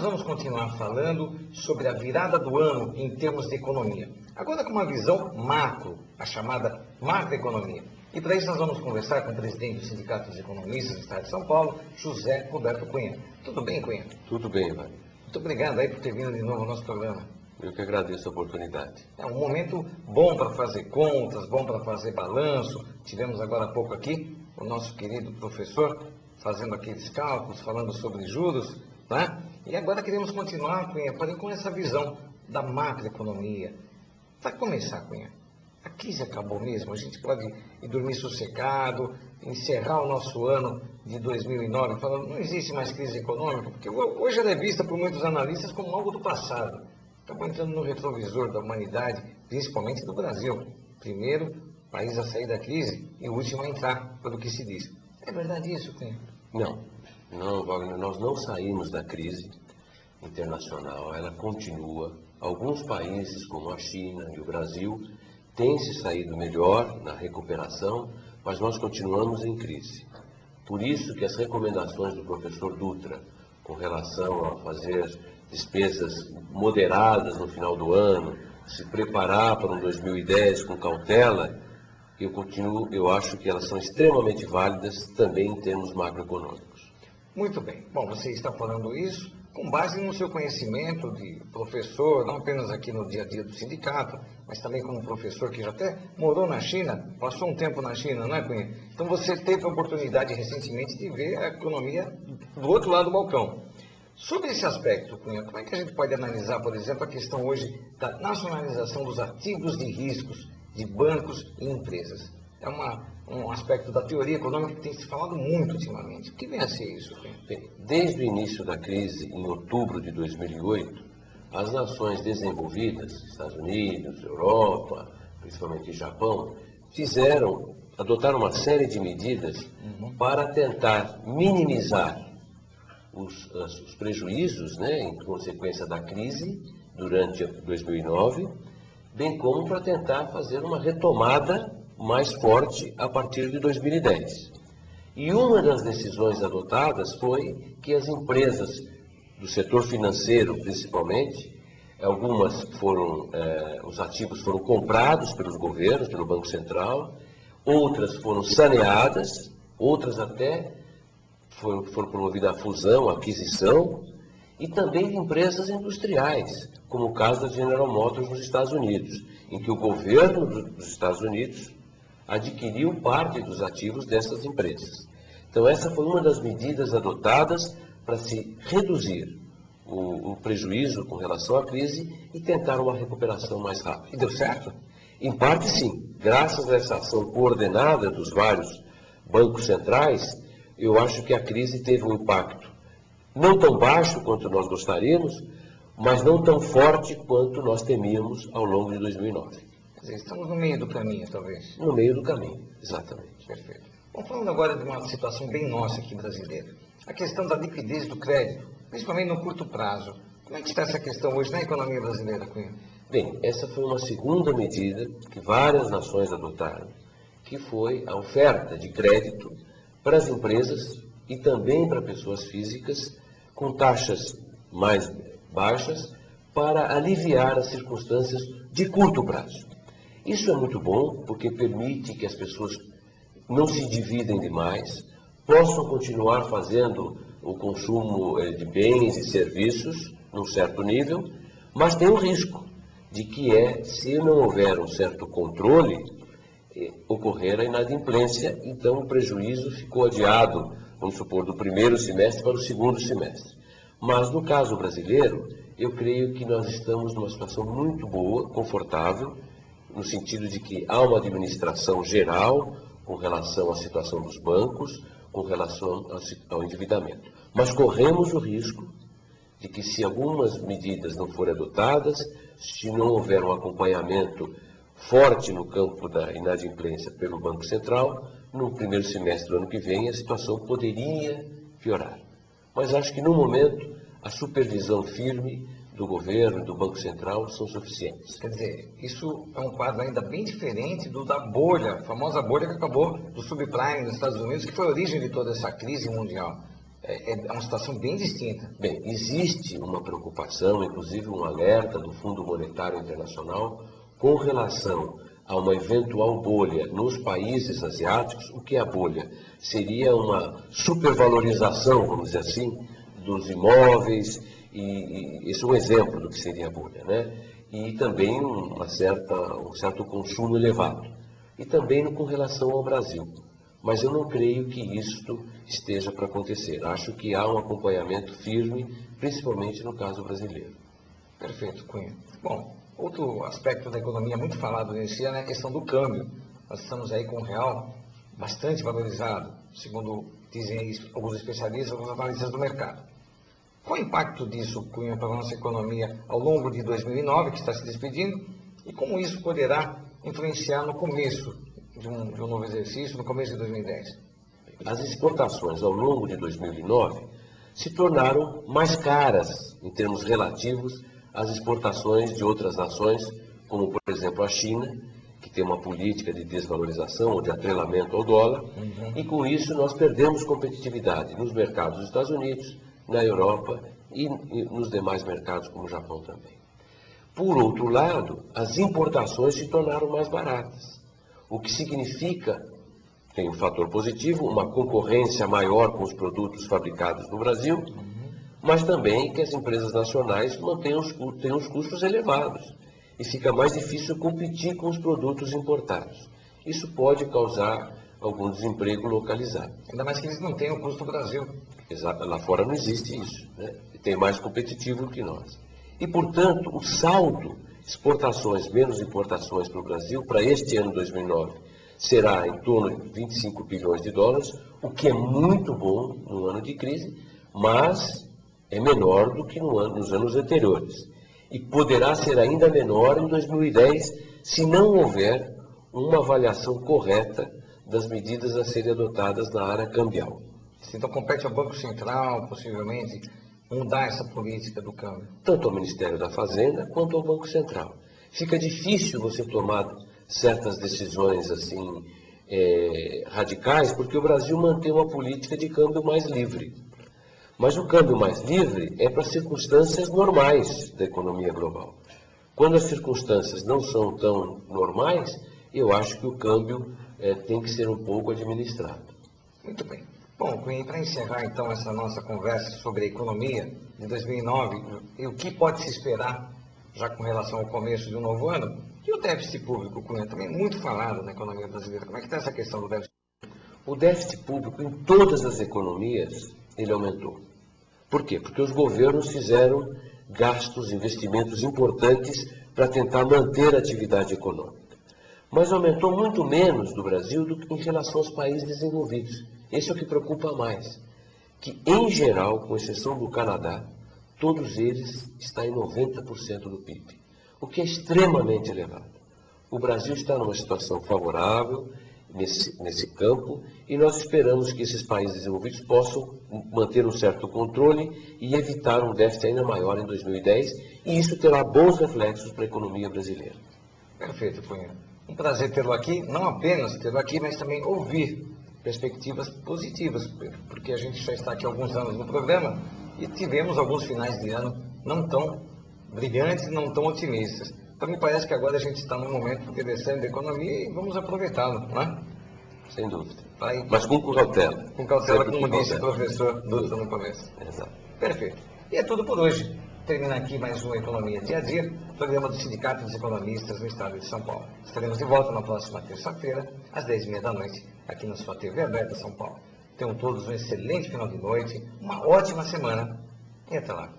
nós vamos continuar falando sobre a virada do ano em termos de economia. Agora com uma visão macro, a chamada macroeconomia. E para isso nós vamos conversar com o presidente do Sindicato dos Economistas do Estado de São Paulo, José Roberto Cunha. Tudo bem, Cunha? Tudo bem, Ivan. Muito obrigado aí por ter vindo de novo ao nosso programa. Eu que agradeço a oportunidade. É um momento bom para fazer contas, bom para fazer balanço. Tivemos agora há pouco aqui o nosso querido professor fazendo aqueles cálculos, falando sobre juros, tá? E agora queremos continuar, Cunha, com essa visão da macroeconomia. Para começar, Cunha, a crise acabou mesmo? A gente pode ir dormir sossegado, encerrar o nosso ano de 2009 falando não existe mais crise econômica, porque hoje ela é vista por muitos analistas como algo do passado. Acabou entrando no retrovisor da humanidade, principalmente do Brasil. Primeiro país a sair da crise e o último a entrar, pelo que se diz. É verdade isso, Cunha? Não, Wagner, nós não saímos da crise internacional, ela continua. Alguns países, como a China e o Brasil, têm se saído melhor na recuperação, mas nós continuamos em crise. Por isso que as recomendações do professor Dutra, com relação a fazer despesas moderadas no final do ano, se preparar para um 2010 com cautela, eu acho que elas são extremamente válidas também em termos macroeconômicos. Muito bem. Bom, você está falando isso com base no seu conhecimento de professor, não apenas aqui no dia a dia do sindicato, mas também como professor que já até morou na China, passou um tempo na China, não é, Cunha? Então você teve a oportunidade recentemente de ver a economia do outro lado do balcão. Sobre esse aspecto, Cunha, como é que a gente pode analisar, por exemplo, a questão hoje da nacionalização dos ativos de riscos de bancos e empresas? É um aspecto da teoria econômica que tem se falado muito ultimamente. O que vem a ser isso, Cunha? Bem, desde o início da crise, em outubro de 2008, as nações desenvolvidas, Estados Unidos, Europa, principalmente Japão, adotaram uma série de medidas para tentar minimizar os prejuízos, em consequência da crise durante 2009, bem como para tentar fazer uma retomada mais forte a partir de 2010. E uma das decisões adotadas foi que as empresas do setor financeiro, principalmente, algumas os ativos foram comprados pelos governos, pelo Banco Central, outras foram saneadas, outras até foram promovida a fusão, a aquisição, e também de empresas industriais, como o caso da General Motors nos Estados Unidos, em que o governo dos Estados Unidos adquiriu parte dos ativos dessas empresas. Então essa foi uma das medidas adotadas para se reduzir o prejuízo com relação à crise e tentar uma recuperação mais rápida. E deu certo? Em parte sim. Graças a essa ação coordenada dos vários bancos centrais, eu acho que a crise teve um impacto não tão baixo quanto nós gostaríamos, mas não tão forte quanto nós temíamos ao longo de 2009. Quer dizer, estamos no meio do caminho, talvez. No meio do caminho, exatamente. Perfeito. Bom, falando agora de uma situação bem nossa aqui brasileira, a questão da liquidez do crédito, principalmente no curto prazo. Como é que está essa questão hoje na economia brasileira, Cunha? Bem, essa foi uma segunda medida que várias nações adotaram, que foi a oferta de crédito para as empresas e também para pessoas físicas com taxas mais baixas para aliviar as circunstâncias de curto prazo. Isso é muito bom porque permite que as pessoas não se dividem demais, possam continuar fazendo o consumo de bens e serviços num certo nível, mas tem um risco de que se não houver um certo controle, ocorrer a inadimplência, então o prejuízo ficou adiado, vamos supor, do primeiro semestre para o segundo semestre. Mas no caso brasileiro, eu creio que nós estamos numa situação muito boa, confortável, no sentido de que há uma administração geral com relação à situação dos bancos, com relação ao endividamento. Mas corremos o risco de que se algumas medidas não forem adotadas, se não houver um acompanhamento forte no campo da inadimplência pelo Banco Central, no primeiro semestre do ano que vem a situação poderia piorar. Mas acho que no momento a supervisão firme do governo e do Banco Central são suficientes. Quer dizer, isso é um quadro ainda bem diferente do da bolha, a famosa bolha que acabou do subprime nos Estados Unidos, que foi a origem de toda essa crise mundial. é uma situação bem distinta. Bem, existe uma preocupação, inclusive um alerta do Fundo Monetário Internacional com relação a uma eventual bolha nos países asiáticos. O que é a bolha? Seria uma supervalorização, vamos dizer assim, dos imóveis, e esse é um exemplo do que seria a bolha, né? E também um certo consumo elevado. E também com relação ao Brasil. Mas eu não creio que isto esteja para acontecer. Acho que há um acompanhamento firme, principalmente no caso brasileiro. Perfeito, Cunha. Bom, outro aspecto da economia muito falado nesse ano é a questão do câmbio. Nós estamos aí com o real bastante valorizado, segundo dizem aí alguns especialistas, alguns analistas do mercado. Qual o impacto disso, Cunha, para a nossa economia ao longo de 2009, que está se despedindo, e como isso poderá influenciar no começo de um novo exercício, no começo de 2010? As exportações ao longo de 2009 se tornaram mais caras em termos relativos às exportações de outras nações, como por exemplo a China, que tem uma política de desvalorização ou de atrelamento ao dólar, e com isso nós perdemos competitividade nos mercados dos Estados Unidos, na Europa e nos demais mercados como o Japão também. Por outro lado, as importações se tornaram mais baratas, o que significa, tem um fator positivo, uma concorrência maior com os produtos fabricados no Brasil, mas também que as empresas nacionais têm os custos elevados e fica mais difícil competir com os produtos importados. Isso pode causar algum desemprego localizado. Ainda mais que eles não têm o custo do Brasil. Exato, lá fora não existe isso, né? Tem mais competitivo que nós. E, portanto, o saldo, exportações menos importações para o Brasil, para este ano 2009, será em torno de 25 bilhões de dólares, o que é muito bom no ano de crise, mas é menor do que nos anos anteriores. E poderá ser ainda menor em 2010, se não houver uma avaliação correta das medidas a serem adotadas na área cambial. Então compete ao Banco Central, possivelmente, mudar essa política do câmbio? Tanto ao Ministério da Fazenda quanto ao Banco Central. Fica difícil você tomar certas decisões assim radicais, porque o Brasil mantém uma política de câmbio mais livre. Mas o câmbio mais livre é para circunstâncias normais da economia global. Quando as circunstâncias não são tão normais, eu acho que o câmbio tem que ser um pouco administrado. Muito bem. Bom, Cunha, para encerrar então essa nossa conversa sobre a economia de 2009 e o que pode se esperar já com relação ao começo de um novo ano, e o déficit público, Cunha, também muito falado na economia brasileira. Como é que está essa questão do déficit público? O déficit público em todas as economias, ele aumentou. Por quê? Porque os governos fizeram gastos, investimentos importantes para tentar manter a atividade econômica. Mas aumentou muito menos no Brasil do que em relação aos países desenvolvidos. Esse é o que preocupa mais. Que, em geral, com exceção do Canadá, todos eles estão em 90% do PIB, o que é extremamente elevado. O Brasil está numa situação favorável nesse campo e nós esperamos que esses países desenvolvidos possam manter um certo controle e evitar um déficit ainda maior em 2010, e isso terá bons reflexos para a economia brasileira. Perfeito, Cunha. Um prazer tê-lo aqui, não apenas tê-lo aqui, mas também ouvir perspectivas positivas, porque a gente já está aqui há alguns anos no programa e tivemos alguns finais de ano não tão brilhantes, não tão otimistas. Então me parece que agora a gente está num momento interessante da economia e vamos aproveitá-lo, não é? Sem dúvida. Mas com cautela. Com cautela, como disse o professor Dutra no começo. Exato. Perfeito. E é tudo por hoje. Termina aqui mais uma Economia Dia a Dia, programa do Sindicato dos Economistas no Estado de São Paulo. Estaremos de volta na próxima terça-feira, às 10h30 da noite, aqui na sua TV aberta São Paulo. Tenham todos um excelente final de noite, uma ótima semana e até lá.